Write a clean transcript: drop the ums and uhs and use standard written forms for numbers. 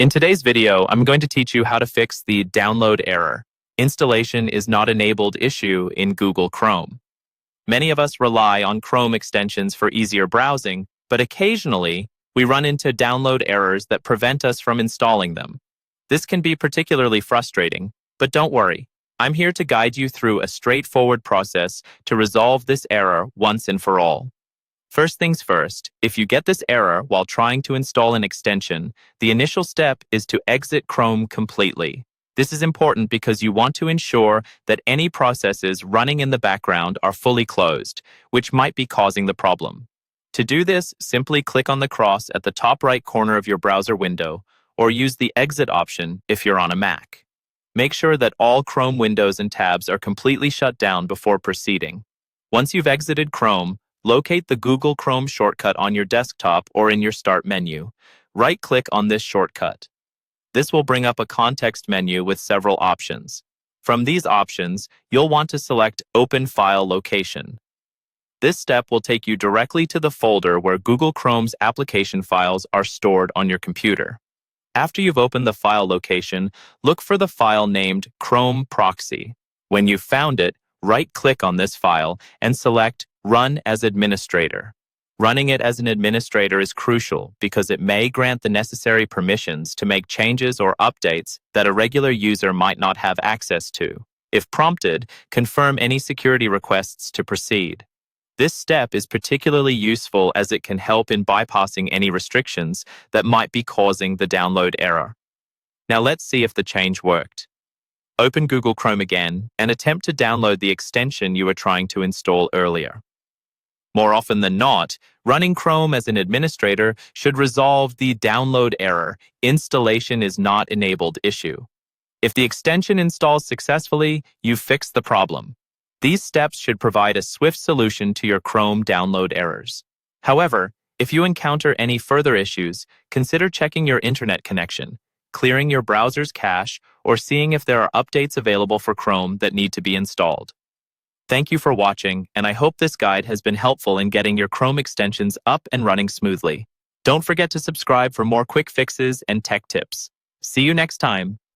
In today's video, I'm going to teach you how to fix the download error. Installation is not enabled issue in Google Chrome. Many of us rely on Chrome extensions for easier browsing, but occasionally we run into download errors that prevent us from installing them. This can be particularly frustrating, but don't worry. I'm here to guide you through a straightforward process to resolve this error once and for all. First things first, if you get this error while trying to install an extension, the initial step is to exit Chrome completely. This is important because you want to ensure that any processes running in the background are fully closed, which might be causing the problem. To do this, simply click on the cross at the top right corner of your browser window, or use the exit option if you're on a Mac. Make sure that all Chrome windows and tabs are completely shut down before proceeding. Once you've exited Chrome, locate the Google Chrome shortcut on your desktop or in your Start menu. Right-click on this shortcut. This will bring up a context menu with several options. From these options, you'll want to select Open File Location. This step will take you directly to the folder where Google Chrome's application files are stored on your computer. After you've opened the file location, look for the file named Chrome Proxy. When you've found it, right-click on this file and select Run as Administrator. Running it as an administrator is crucial because it may grant the necessary permissions to make changes or updates that a regular user might not have access to. If prompted, confirm any security requests to proceed. This step is particularly useful as it can help in bypassing any restrictions that might be causing the download error. Now let's see if the change worked. Open Google Chrome again and attempt to download the extension you were trying to install earlier. More often than not, running Chrome as an administrator should resolve the download error, installation is not enabled issue. If the extension installs successfully, you've fixed the problem. These steps should provide a swift solution to your Chrome download errors. However, if you encounter any further issues, consider checking your internet connection, clearing your browser's cache, or seeing if there are updates available for Chrome that need to be installed. Thank you for watching, and I hope this guide has been helpful in getting your Chrome extensions up and running smoothly. Don't forget to subscribe for more quick fixes and tech tips. See you next time.